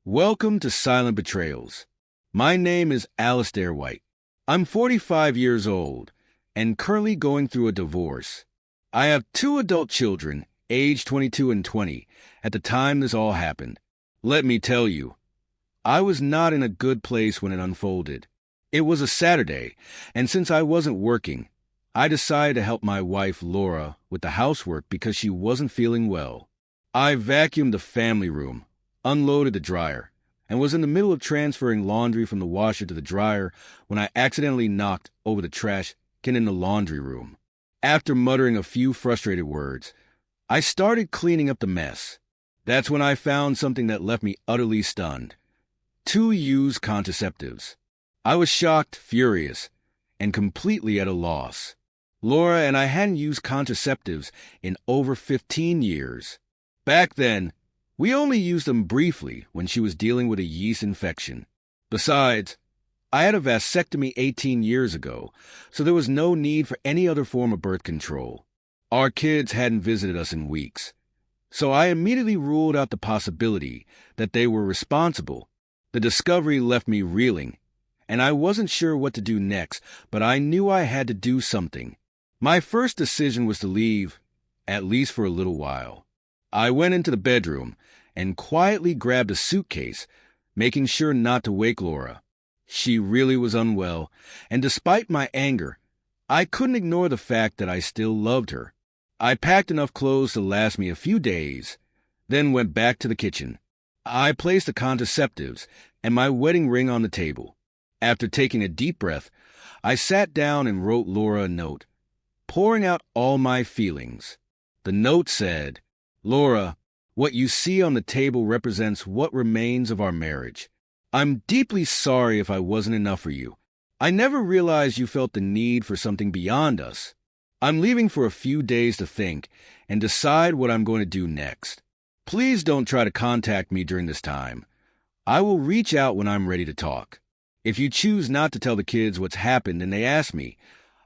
Welcome to Silent Betrayals. My name is Alistair White. I'm 45 years old and currently going through a divorce. I have two adult children, aged 22 and 20, at the time this all happened. Let me tell you, I was not in a good place when it unfolded. It was a Saturday, and since I wasn't working, I decided to help my wife, Laura, with the housework because she wasn't feeling well. I vacuumed the family room, unloaded the dryer, and was in the middle of transferring laundry from the washer to the dryer when I accidentally knocked over the trash can in the laundry room. After muttering a few frustrated words, I started cleaning up the mess. That's when I found something that left me utterly stunned. 2 used contraceptives. I was shocked, furious, and completely at a loss. Laura and I hadn't used contraceptives in over 15 years. Back then, we only used them briefly when she was dealing with a yeast infection. Besides, I had a vasectomy 18 years ago, so there was no need for any other form of birth control. Our kids hadn't visited us in weeks, so I immediately ruled out the possibility that they were responsible. The discovery left me reeling, and I wasn't sure what to do next, but I knew I had to do something. My first decision was to leave, at least for a little while. I went into the bedroom and quietly grabbed a suitcase, making sure not to wake Laura. She really was unwell, and despite my anger, I couldn't ignore the fact that I still loved her. I packed enough clothes to last me a few days, then went back to the kitchen. I placed the contraceptives and my wedding ring on the table. After taking a deep breath, I sat down and wrote Laura a note, pouring out all my feelings. The note said, "Laura, what you see on the table represents what remains of our marriage. I'm deeply sorry if I wasn't enough for you. I never realized you felt the need for something beyond us. I'm leaving for a few days to think and decide what I'm going to do next. Please don't try to contact me during this time. I will reach out when I'm ready to talk. If you choose not to tell the kids what's happened and they ask me,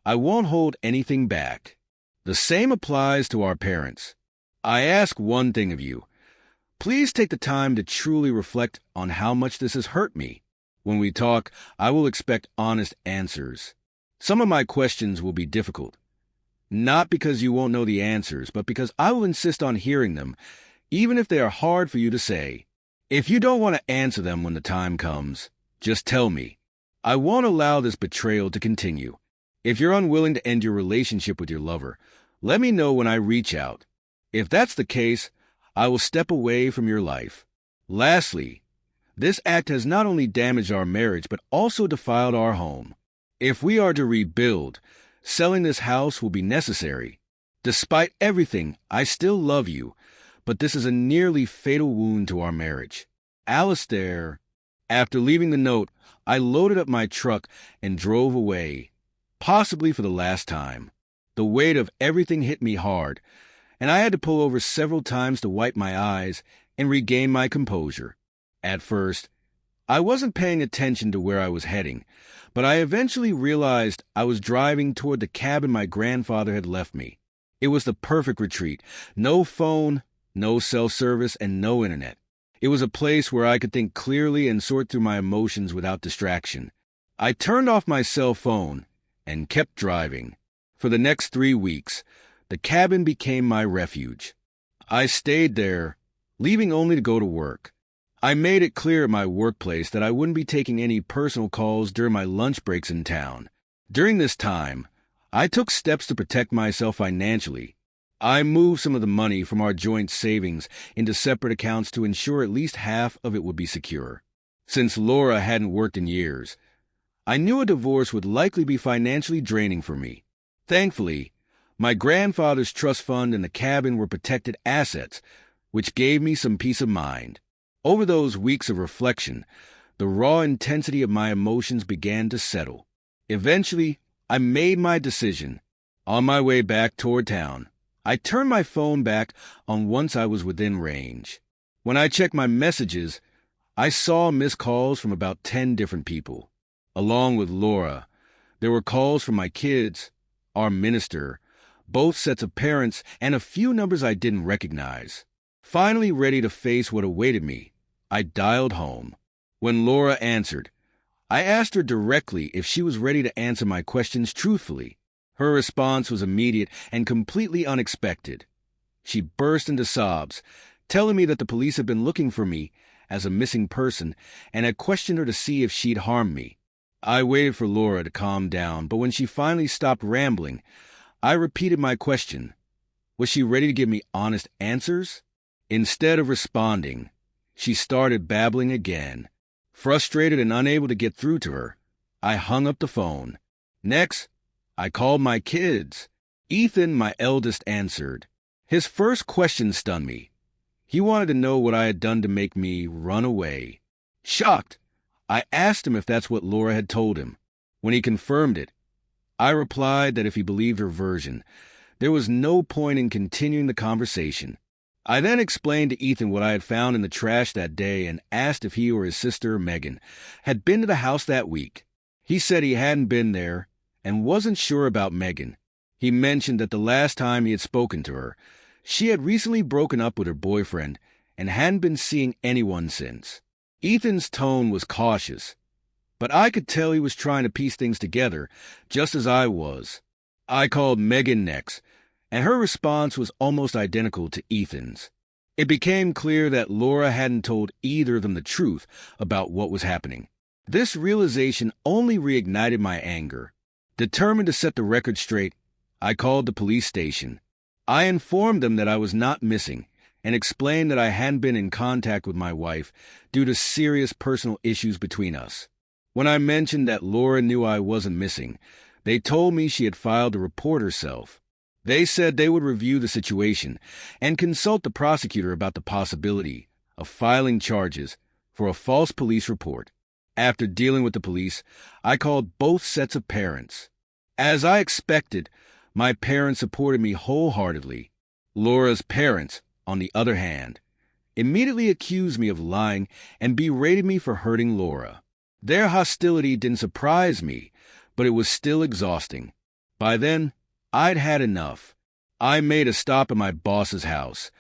I won't hold anything back. The same applies to our parents. I ask one thing of you. Please take the time to truly reflect on how much this has hurt me. When we talk, I will expect honest answers. Some of my questions will be difficult. Not because you won't know the answers, but because I will insist on hearing them, even if they are hard for you to say. If you don't want to answer them when the time comes, just tell me. I won't allow this betrayal to continue. If you're unwilling to end your relationship with your lover, let me know when I reach out. If that's the case, I will step away from your life. Lastly, this act has not only damaged our marriage, but also defiled our home. If we are to rebuild, selling this house will be necessary. Despite everything, I still love you, but this is a nearly fatal wound to our marriage. Alistair." After leaving the note, I loaded up my truck and drove away, possibly for the last time. The weight of everything hit me hard, and I had to pull over several times to wipe my eyes and regain my composure. At first, I wasn't paying attention to where I was heading, but I eventually realized I was driving toward the cabin my grandfather had left me. It was the perfect retreat. No phone, no cell service, and no internet. It was a place where I could think clearly and sort through my emotions without distraction. I turned off my cell phone and kept driving. For the next 3 weeks, the cabin became my refuge. I stayed there, leaving only to go to work. I made it clear at my workplace that I wouldn't be taking any personal calls during my lunch breaks in town. During this time, I took steps to protect myself financially. I moved some of the money from our joint savings into separate accounts to ensure at least half of it would be secure. Since Laura hadn't worked in years, I knew a divorce would likely be financially draining for me. Thankfully, my grandfather's trust fund and the cabin were protected assets, which gave me some peace of mind. Over those weeks of reflection, the raw intensity of my emotions began to settle. Eventually, I made my decision. On my way back toward town, I turned my phone back on once I was within range. When I checked my messages, I saw missed calls from about 10 different people. Along with Laura, there were calls from my kids, our minister, both sets of parents, and a few numbers I didn't recognize. Finally ready to face what awaited me, I dialed home. When Laura answered, I asked her directly if she was ready to answer my questions truthfully. Her response was immediate and completely unexpected. She burst into sobs, telling me that the police had been looking for me as a missing person and had questioned her to see if she'd harmed me. I waited for Laura to calm down, but when she finally stopped rambling, I repeated my question. Was she ready to give me honest answers? Instead of responding, she started babbling again. Frustrated and unable to get through to her, I hung up the phone. Next, I called my kids. Ethan, my eldest, answered. His first question stunned me. He wanted to know what I had done to make me run away. Shocked, I asked him if that's what Laura had told him. When he confirmed it, I replied that if he believed her version, there was no point in continuing the conversation. I then explained to Ethan what I had found in the trash that day and asked if he or his sister, Megan, had been to the house that week. He said he hadn't been there and wasn't sure about Megan. He mentioned that the last time he had spoken to her, she had recently broken up with her boyfriend and hadn't been seeing anyone since. Ethan's tone was cautious, but I could tell he was trying to piece things together, just as I was. I called Megan next, and her response was almost identical to Ethan's. It became clear that Laura hadn't told either of them the truth about what was happening. This realization only reignited my anger. Determined to set the record straight, I called the police station. I informed them that I was not missing and explained that I hadn't been in contact with my wife due to serious personal issues between us. When I mentioned that Laura knew I wasn't missing, they told me she had filed a report herself. They said they would review the situation and consult the prosecutor about the possibility of filing charges for a false police report. After dealing with the police, I called both sets of parents. As I expected, my parents supported me wholeheartedly. Laura's parents, on the other hand, immediately accused me of lying and berated me for hurting Laura. Their hostility didn't surprise me, but it was still exhausting. By then, I'd had enough. I made a stop at my boss's house,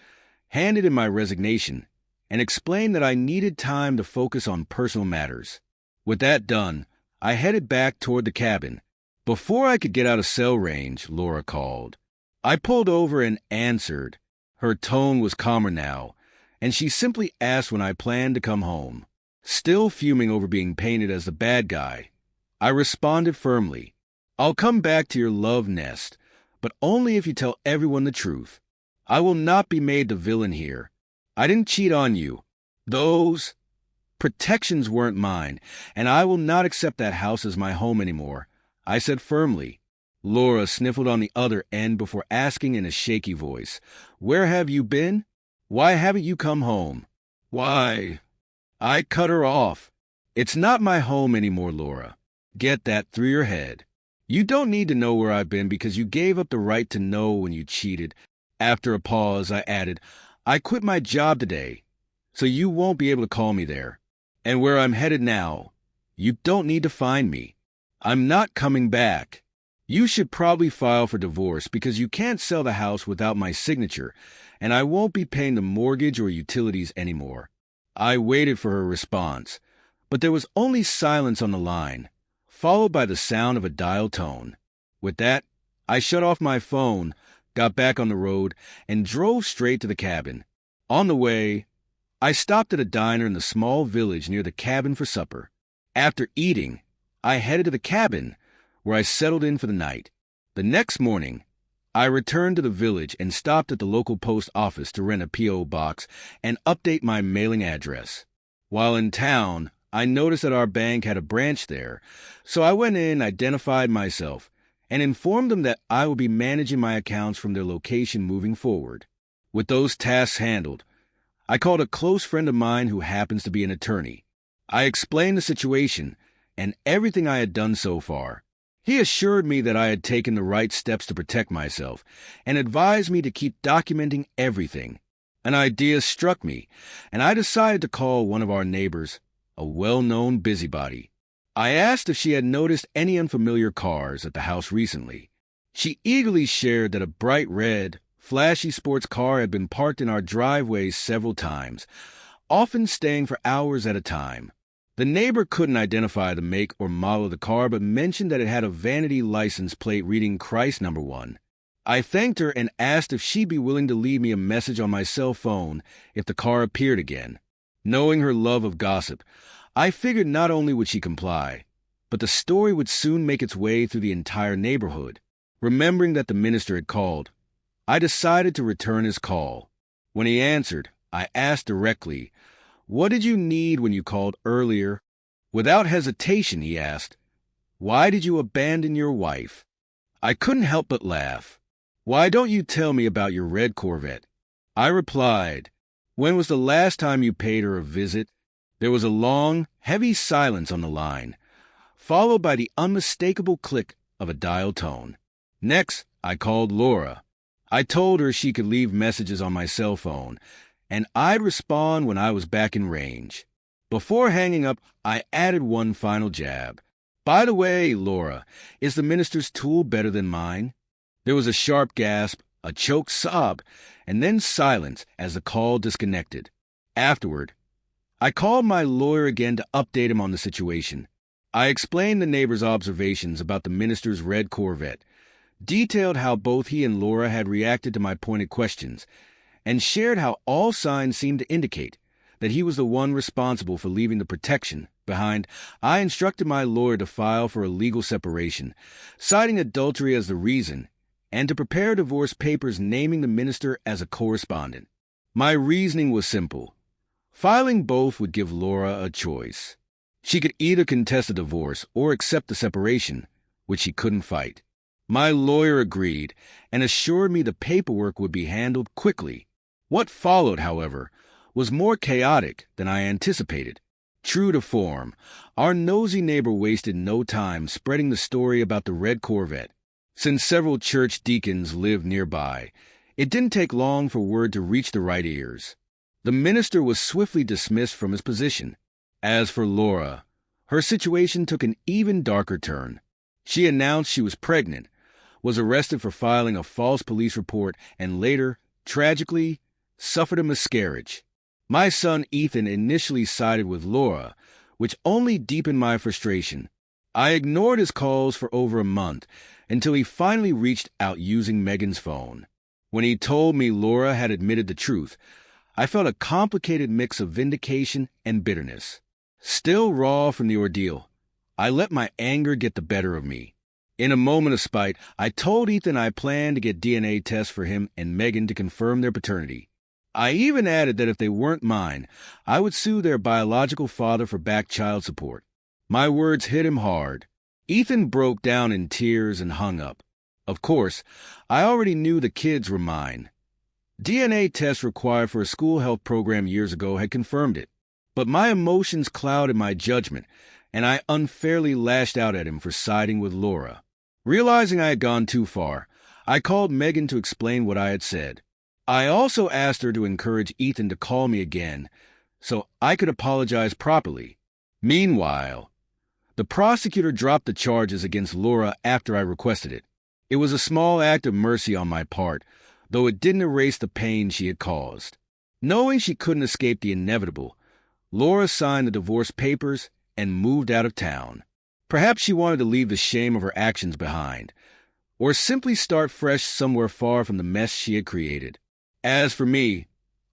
handed in my resignation, and explained that I needed time to focus on personal matters. With that done, I headed back toward the cabin. Before I could get out of cell range, Laura called. I pulled over and answered. Her tone was calmer now, and she simply asked when I planned to come home. Still fuming over being painted as the bad guy, I responded firmly. I'll come back to your love nest, but only if you tell everyone the truth. I will not be made the villain here. I didn't cheat on you. Those protections weren't mine, and I will not accept that house as my home anymore, I said firmly. Laura sniffled on the other end before asking in a shaky voice, Where have you been? Why haven't you come home? Why? I cut her off. It's not my home anymore, Laura. Get that through your head. You don't need to know where I've been because you gave up the right to know when you cheated. After a pause, I added, I quit my job today, so you won't be able to call me there. And where I'm headed now, you don't need to find me. I'm not coming back. You should probably file for divorce because you can't sell the house without my signature, and I won't be paying the mortgage or utilities anymore. I waited for her response, but there was only silence on the line, followed by the sound of a dial tone. With that, I shut off my phone, got back on the road, and drove straight to the cabin. On the way, I stopped at a diner in the small village near the cabin for supper. After eating, I headed to the cabin, where I settled in for the night. The next morning, I returned to the village and stopped at the local post office to rent a P.O. box and update my mailing address. While in town, I noticed that our bank had a branch there, so I went in, identified myself, and informed them that I would be managing my accounts from their location moving forward. With those tasks handled, I called a close friend of mine who happens to be an attorney. I explained the situation and everything I had done so far. He assured me that I had taken the right steps to protect myself and advised me to keep documenting everything. An idea struck me, and I decided to call one of our neighbors, a well-known busybody. I asked if she had noticed any unfamiliar cars at the house recently. She eagerly shared that a bright red, flashy sports car had been parked in our driveway several times, often staying for hours at a time. The neighbor couldn't identify the make or model of the car, but mentioned that it had a vanity license plate reading Christ number 1. I thanked her and asked if she'd be willing to leave me a message on my cell phone if the car appeared again. Knowing her love of gossip, I figured not only would she comply, but the story would soon make its way through the entire neighborhood. Remembering that the minister had called, I decided to return his call. When he answered, I asked directly, "What did you need when you called earlier?" Without hesitation, he asked, "Why did you abandon your wife?" I couldn't help but laugh. "Why don't you tell me about your red Corvette?" I replied, "When was the last time you paid her a visit?" There was a long, heavy silence on the line, followed by the unmistakable click of a dial tone. Next, I called Laura. I told her she could leave messages on my cell phone, and I'd respond when I was back in range. Before hanging up, I added one final jab. "By the way, Laura, is the minister's tool better than mine?" There was a sharp gasp, a choked sob, and then silence as the call disconnected. Afterward, I called my lawyer again to update him on the situation. I explained the neighbor's observations about the minister's red Corvette, detailed how both he and Laura had reacted to my pointed questions, and shared how all signs seemed to indicate that he was the one responsible for leaving the protection behind. I instructed my lawyer to file for a legal separation, citing adultery as the reason, and to prepare divorce papers naming the minister as a correspondent. My reasoning was simple. Filing both would give Laura a choice. She could either contest the divorce or accept the separation, which she couldn't fight. My lawyer agreed and assured me the paperwork would be handled quickly. What followed, however, was more chaotic than I anticipated. True to form, our nosy neighbor wasted no time spreading the story about the red Corvette. Since several church deacons lived nearby, it didn't take long for word to reach the right ears. The minister was swiftly dismissed from his position. As for Laura, her situation took an even darker turn. She announced she was pregnant, was arrested for filing a false police report, and later, tragically, suffered a miscarriage. My son Ethan initially sided with Laura, which only deepened my frustration. I ignored his calls for over a month until he finally reached out using Megan's phone. When he told me Laura had admitted the truth, I felt a complicated mix of vindication and bitterness. Still raw from the ordeal, I let my anger get the better of me. In a moment of spite, I told Ethan I planned to get DNA tests for him and Megan to confirm their paternity. I even added that if they weren't mine, I would sue their biological father for back child support. My words hit him hard. Ethan broke down in tears and hung up. Of course, I already knew the kids were mine. DNA tests required for a school health program years ago had confirmed it. But my emotions clouded my judgment, and I unfairly lashed out at him for siding with Laura. Realizing I had gone too far, I called Megan to explain what I had said. I also asked her to encourage Ethan to call me again so I could apologize properly. Meanwhile, the prosecutor dropped the charges against Laura after I requested it. It was a small act of mercy on my part, though it didn't erase the pain she had caused. Knowing she couldn't escape the inevitable, Laura signed the divorce papers and moved out of town. Perhaps she wanted to leave the shame of her actions behind, or simply start fresh somewhere far from the mess she had created. As for me,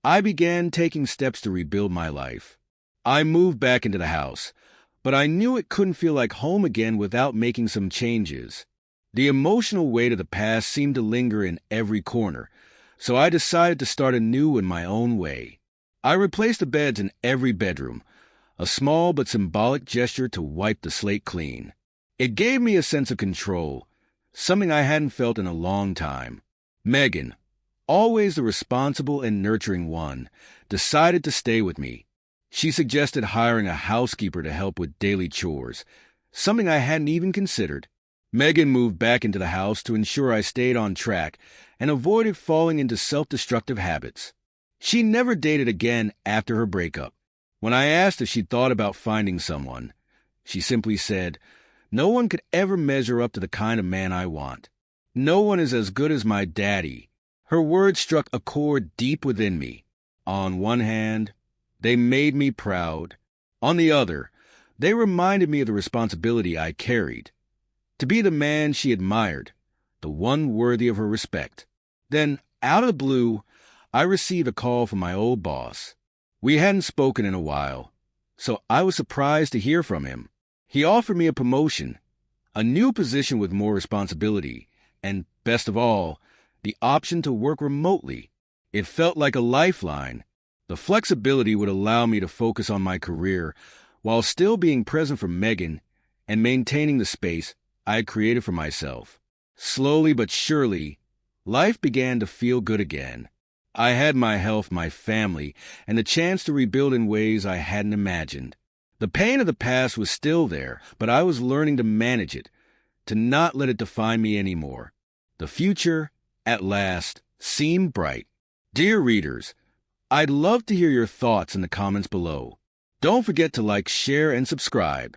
I began taking steps to rebuild my life. I moved back into the house, but I knew it couldn't feel like home again without making some changes. The emotional weight of the past seemed to linger in every corner, so I decided to start anew in my own way. I replaced the beds in every bedroom, a small but symbolic gesture to wipe the slate clean. It gave me a sense of control, something I hadn't felt in a long time. Megan, always the responsible and nurturing one, decided to stay with me. She suggested hiring a housekeeper to help with daily chores, something I hadn't even considered. Megan moved back into the house to ensure I stayed on track and avoided falling into self-destructive habits. She never dated again after her breakup. When I asked if she'd thought about finding someone, she simply said, "No one could ever measure up to the kind of man I want. No one is as good as my daddy." Her words struck a chord deep within me. On one hand, They made me proud. On the other, they reminded me of the responsibility I carried. To be the man she admired, the one worthy of her respect. Then, out of the blue, I received a call from my old boss. We hadn't spoken in a while, so I was surprised to hear from him. He offered me a promotion, a new position with more responsibility, and, best of all, the option to work remotely. It felt like a lifeline. The flexibility would allow me to focus on my career while still being present for Megan and maintaining the space I had created for myself. Slowly but surely, life began to feel good again. I had my health, my family, and the chance to rebuild in ways I hadn't imagined. The pain of the past was still there, but I was learning to manage it, to not let it define me anymore. The future, at last, seemed bright. Dear readers, I'd love to hear your thoughts in the comments below. Don't forget to like, share, and subscribe.